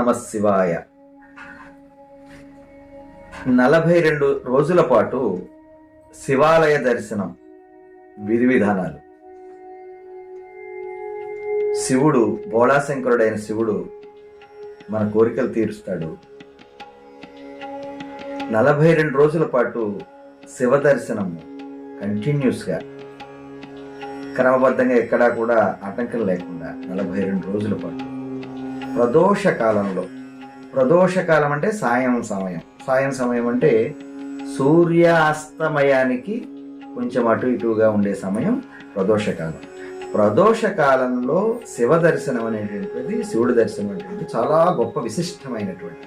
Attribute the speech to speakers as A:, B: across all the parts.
A: నమ శివాయ. 42 రోజుల పాటు శివాలయ దర్శనం విధి విధానాలు. శివుడు, బోళాశంకరుడైన శివుడు మన కోరికలు తీరుస్తాడు. 42 రోజుల పాటు శివ దర్శనం కంటిన్యూస్గా, క్రమబద్ధంగా, ఎక్కడా కూడా ఆటంకం లేకుండా 42 రోజుల పాటు ప్రదోష కాలంలో, ప్రదోషకాలం అంటే సాయం సమయం అంటే సూర్యాస్తమయానికి కొంచెం అటు ఇటుగా ఉండే సమయం ప్రదోషకాలం. ప్రదోషకాలంలో శివ దర్శనం అనేటువంటిది, శివుడి దర్శనం అనేటువంటిది చాలా గొప్ప విశిష్టమైనటువంటి.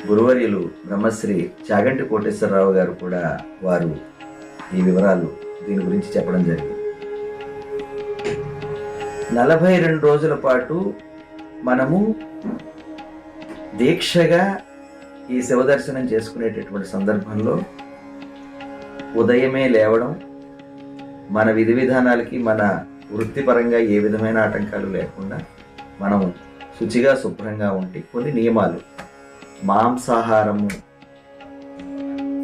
A: గురువర్యులు బ్రహ్మశ్రీ చాగంటి కోటేశ్వరరావు గారు కూడా వారు ఈ వివరాలు దీని గురించి చెప్పడం జరిగింది. 42 రోజుల పాటు మనము దీక్షగా ఈ శివ దర్శనం చేసుకునేటటువంటి సందర్భంలో ఉదయమే లేవడం, మన విధి విధానాలకి, మన వృత్తిపరంగా ఏ విధమైన ఆటంకాలు లేకుండా మనం శుచిగా శుభ్రంగా ఉండి కొన్ని నియమాలు, మాంసాహారము,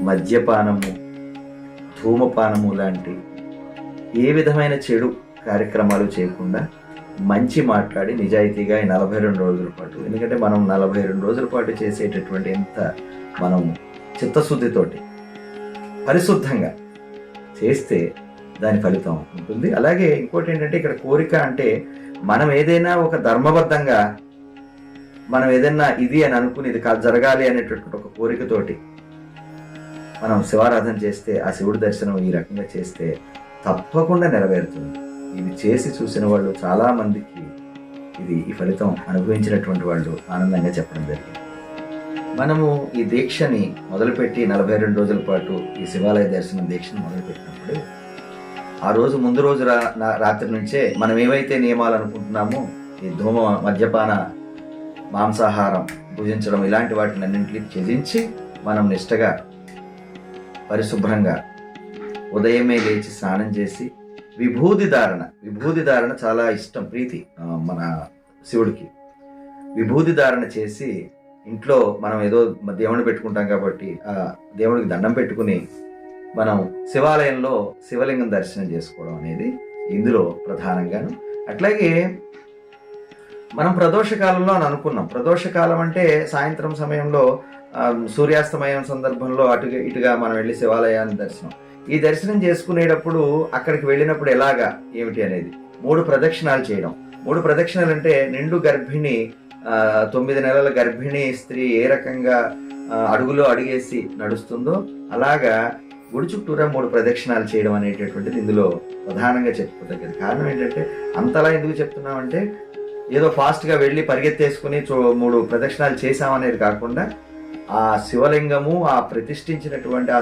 A: మద్యపానము, ధూమపానము లాంటి ఏ విధమైన చెడు కార్యక్రమాలు చేయకుండా మంచి మాట్లాడి నిజాయితీగా ఈ 42 రోజుల పాటు, ఎందుకంటే మనం 42 రోజుల పాటు చేసేటటువంటి ఎంత మనం చిత్తశుద్ధితోటి పరిశుద్ధంగా చేస్తే దాని ఫలితం ఉంటుంది. అలాగే ఇంకోటి ఏంటంటే, ఇక్కడ కోరిక అంటే మనం ఏదైనా ఒక ధర్మబద్ధంగా మనం ఏదైనా ఇది అని అనుకుని ఇది జరగాలి అనేటటువంటి ఒక కోరికతోటి మనం శివారాధన చేస్తే, ఆ శివుడి దర్శనం ఈ రకంగా చేస్తే తప్పకుండా నెరవేరుతుంది. ఇది చేసి చూసిన వాళ్ళు చాలా మందికి ఈ ఫలితం అనుభవించినటువంటి వాళ్ళు ఆనందంగా చెప్పడం జరిగింది. మనము ఈ దీక్షని మొదలుపెట్టి 42 రోజుల పాటు ఈ శివాలయ దర్శనం దీక్షను మొదలుపెట్టినప్పుడు, ఆ రోజు ముందు రోజు రాత్రి నుంచే మనం ఏవైతే నియమాలు అనుకుంటున్నామో, ఈ ధూమ, మద్యపాన, మాంసాహారం భుజించడం ఇలాంటి వాటిని అన్నింటినీ త్యజించి మనం నిష్టగా పరిశుభ్రంగా ఉదయమే లేచి స్నానం చేసి విభూది ధారణ చాలా ఇష్టం, ప్రీతి మన శివుడికి. విభూది ధారణ చేసి ఇంట్లో మనం ఏదో దేవుని పెట్టుకుంటాం కాబట్టి ఆ దేవుడికి దండం పెట్టుకుని మనం శివాలయంలో శివలింగం దర్శనం చేసుకోవడం అనేది ఇందులో ప్రధానంగాను. అట్లాగే మనం ప్రదోషకాలంలో అని అనుకున్నాం. ప్రదోషకాలం అంటే సాయంత్రం సమయంలో సూర్యాస్తమయం సందర్భంలో ఇటుగా మనం వెళ్ళి శివాలయాన్ని దర్శనం. ఈ దర్శనం చేసుకునేటప్పుడు అక్కడికి వెళ్ళినప్పుడు ఎలాగా ఏమిటి అనేది 3 ప్రదక్షిణాలు చేయడం. 3 ప్రదక్షిణాలు అంటే నిండు గర్భిణి, 9 నెలల గర్భిణీ స్త్రీ ఏ రకంగా అడుగులో అడుగేసి నడుస్తుందో అలాగా గుడి చుట్టూరా 3 ప్రదక్షిణాలు చేయడం అనేటటువంటిది ఇందులో ప్రధానంగా చెప్పుకోదగ్గది. కారణం ఏంటంటే, అంతలా ఎందుకు చెప్తున్నామంటే, ఏదో ఫాస్ట్గా వెళ్ళి పరిగెత్తేసుకుని 3 ప్రదక్షిణాలు చేశామనేది కాకుండా, ఆ శివలింగము, ఆ ప్రతిష్ఠించినటువంటి ఆ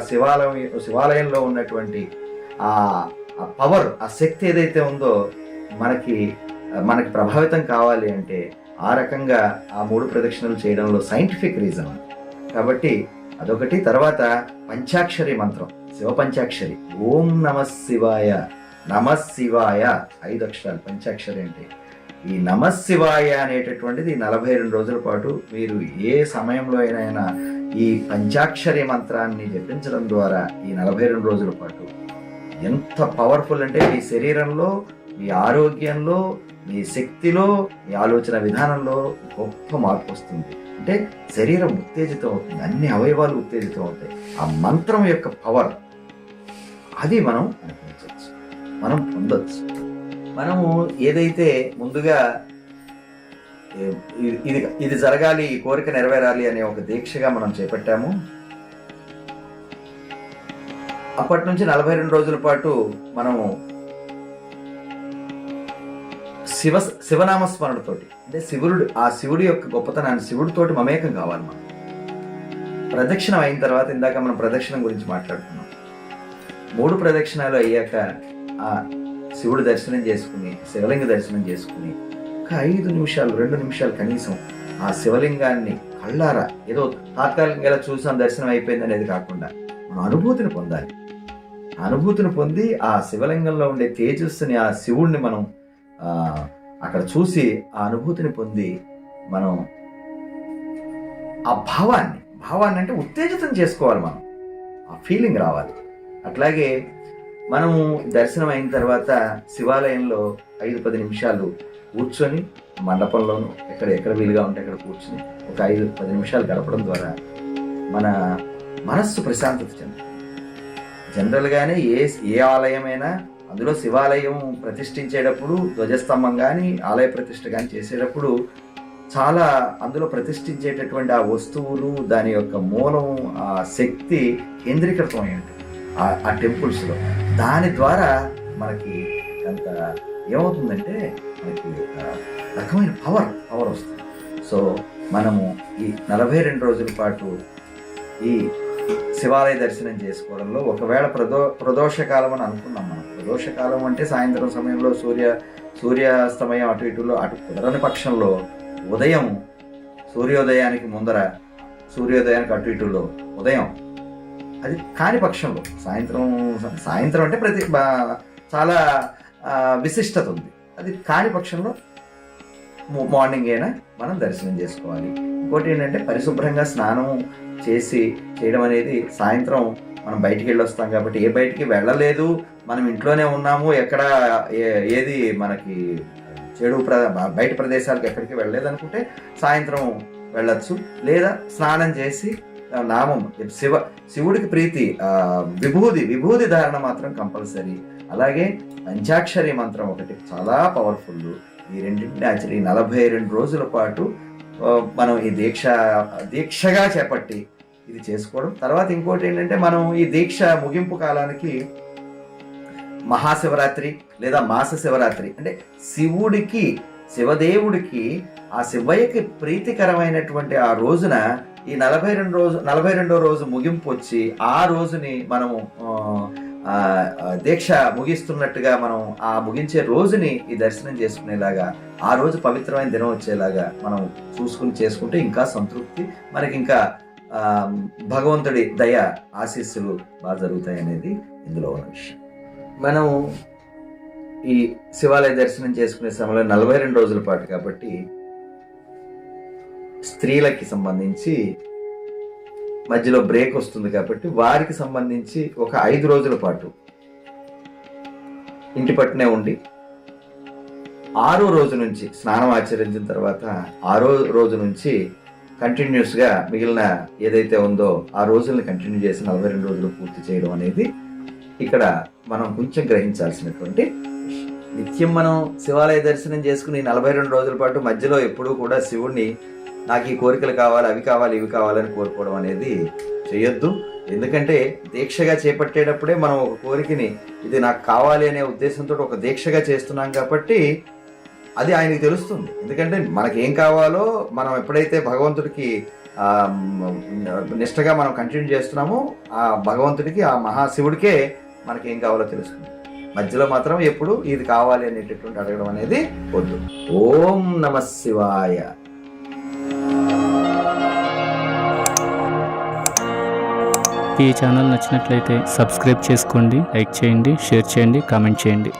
A: శివాలయంలో ఉన్నటువంటి ఆ పవర్, ఆ శక్తి ఏదైతే ఉందో మనకి ప్రభావితం కావాలి అంటే ఆ రకంగా ఆ 3 ప్రదక్షిణలు చేయడంలో సైంటిఫిక్ రీజన్ ఉంది. కాబట్టి అదొకటి. తర్వాత పంచాక్షరి మంత్రం, శివ పంచాక్షరి, ఓం నమ శివాయ, నమ శివాయ 5 అక్షరాలు పంచాక్షరి అంటే. ఈ నమశివాయ అనేటటువంటిది 42 రోజుల పాటు మీరు ఏ సమయంలో అయినా ఈ పంచాక్షరి మంత్రాన్ని జపించడం ద్వారా ఈ 42 రోజుల పాటు ఎంత పవర్ఫుల్ అంటే, మీ శరీరంలో, మీ ఆరోగ్యంలో, మీ శక్తిలో, మీ ఆలోచన విధానంలో గొప్ప మార్పు వస్తుంది. అంటే శరీరం ఉత్తేజితం అవుతుంది, అన్ని అవయవాలు ఉత్తేజితం అవుతాయి. ఆ మంత్రం యొక్క పవర్ అది మనం అనుభవించవచ్చు, మనం పొందవచ్చు. మనము ఏదైతే ముందుగా ఇది జరగాలి, ఈ కోరిక నెరవేరాలి అనే ఒక దీక్షగా మనం చేపట్టాము, అప్పటి నుంచి 42 రోజుల పాటు మనము శివనామస్మరణతోటి, అంటే శివుడి యొక్క గొప్పతనాన్ని, శివుడితోటి మమేకం కావాలి. మనం ప్రదక్షిణం అయిన తర్వాత, ఇందాక మనం ప్రదక్షిణం గురించి మాట్లాడుకున్నాం, 3 ప్రదక్షిణాలు అయ్యాక ఆ శివుడు దర్శనం చేసుకుని, శివలింగ దర్శనం చేసుకుని ఒక 5 నిమిషాలు, 2 నిమిషాలు కనీసం ఆ శివలింగాన్ని కళ్ళారా, ఏదో తాత్కాలికంగా చూసాం దర్శనం అయిపోయింది అనేది కాకుండా మనం అనుభూతిని పొందాలి. అనుభూతిని పొంది ఆ శివలింగంలో ఉండే తేజస్సుని, ఆ శివుణ్ణి మనం అక్కడ చూసి ఆ అనుభూతిని పొంది మనం ఆ భావాన్ని అంటే ఉత్తేజితం చేసుకోవాలి, మనం ఆ ఫీలింగ్ రావాలి. అట్లాగే మనము దర్శనం అయిన తర్వాత శివాలయంలో 5-10 నిమిషాలు కూర్చొని, మండపంలోనూ ఎక్కడ వీలుగా ఉంటే అక్కడ కూర్చొని ఒక 5-10 నిమిషాలు గడపడం ద్వారా మన మనస్సు ప్రశాంతత చెందుతుంది. జనరల్గానే ఏ ఆలయమైనా, అందులో శివాలయం ప్రతిష్ఠించేటప్పుడు ధ్వజస్తంభం కానీ ఆలయ ప్రతిష్ఠ కానీ చేసేటప్పుడు చాలా అందులో ప్రతిష్ఠించేటటువంటి ఆ వస్తువులు, దాని యొక్క మూలం, ఆ శక్తి కేంద్రీకృతం అయి ఉంటుంది ఆ టెంపుల్స్లో. దాని ద్వారా మనకి అంత ఏమవుతుందంటే మనకి రకమైన పవర్ వస్తుంది. సో మనము ఈ 42 రోజుల పాటు ఈ శివాలయ దర్శనం చేసుకోవడంలో, ఒకవేళ ప్రదోషకాలం అని అనుకున్నాం మనం. ప్రదోషకాలం అంటే సాయంత్రం సమయంలో సూర్యాస్తమయం అటు కుదరని పక్షంలో ఉదయం సూర్యోదయానికి ముందర, సూర్యోదయానికి అటు ఇటులో ఉదయం, అది కాని పక్షంలో సాయంత్రం అంటే చాలా విశిష్టత ఉంది. అది కాని పక్షంలో మార్నింగ్ అయినా మనం దర్శనం చేసుకోవాలి. ఇంకోటి ఏంటంటే పరిశుభ్రంగా స్నానం చేయడం అనేది, సాయంత్రం మనం బయటికి వెళ్ళొస్తాం కాబట్టి, ఏ బయటికి వెళ్ళలేదు, మనం ఇంట్లోనే ఉన్నాము, ఎక్కడ ఏది మనకి బయట ప్రదేశాలకు ఎక్కడికి వెళ్ళలేదు అనుకుంటే సాయంత్రం వెళ్ళొచ్చు. లేదా స్నానం చేసి నామం, శివుడికి ప్రీతి విభూది ధారణ మాత్రం కంపల్సరీ. అలాగే పంచాక్షరి మంత్రం ఒకటి చాలా పవర్ఫుల్. ఈ రెండింటిని యాక్చువల్లీ 42 రోజుల పాటు మనం ఈ దీక్షగా చేపట్టి ఇది చేసుకోవడం. తర్వాత ఇంకోటి ఏంటంటే, మనం ఈ దీక్ష ముగింపు కాలానికి మహాశివరాత్రి లేదా మాస శివరాత్రి అంటే శివదేవుడికి ఆ శివయ్యకి ప్రీతికరమైనటువంటి ఆ రోజున ఈ 42వ రోజు ముగింపు వచ్చి, ఆ రోజుని మనము దీక్ష ముగిస్తున్నట్టుగా మనం ఆ ముగించే రోజుని ఈ దర్శనం చేసుకునేలాగా, ఆ రోజు పవిత్రమైన దినం వచ్చేలాగా మనం చేసుకుంటే ఇంకా సంతృప్తి, మనకి ఇంకా భగవంతుడి దయ ఆశీస్సులు బాగా జరుగుతాయి అనేది ఇందులో ఉన్న విషయం. మనం ఈ శివాలయ దర్శనం చేసుకునే సమయంలో 42 రోజుల పాటు కాబట్టి, స్త్రీలకి సంబంధించి మధ్యలో బ్రేక్ వస్తుంది కాబట్టి, వారికి సంబంధించి ఒక 5 రోజుల పాటు ఇంటి పట్టునే ఉండి 6వ రోజు నుంచి స్నానం ఆచరించిన తర్వాత 6వ రోజు నుంచి కంటిన్యూస్గా మిగిలిన ఏదైతే ఉందో ఆ రోజుల్ని కంటిన్యూ చేసి 42 రోజులు పూర్తి చేయడం అనేది ఇక్కడ మనం కొంచెం గ్రహించాల్సినటువంటి విషయం. నిత్యం మనం శివాలయ దర్శనం చేసుకుని 42 రోజుల పాటు మధ్యలో ఎప్పుడూ కూడా శివుణ్ణి నాకు ఈ కోరికలు కావాలి, అవి కావాలి, ఇవి కావాలని కోరుకోవడం అనేది చేయొద్దు. ఎందుకంటే దీక్షగా చేపట్టేటప్పుడే మనం ఒక కోరికని, ఇది నాకు కావాలి అనే ఉద్దేశంతో ఒక దీక్షగా చేస్తున్నాం కాబట్టి అది ఆయనకి తెలుస్తుంది. ఎందుకంటే మనకేం కావాలో మనం ఎప్పుడైతే భగవంతుడికి నిష్టగా మనం కంటిన్యూ చేస్తున్నామో, ఆ భగవంతుడికి, ఆ మహాశివుడికే మనకేం కావాలో తెలుస్తుంది. మధ్యలో మాత్రం ఎప్పుడు ఇది కావాలి అనేటటువంటి అడగడం అనేది వద్దు. ఓం నమః శివాయ.
B: ఈ ఛానల్ నచ్చినట్లయితే సబ్స్క్రైబ్ చేసుకోండి, లైక్ చేయండి, షేర్ చేయండి, కామెంట్ చేయండి.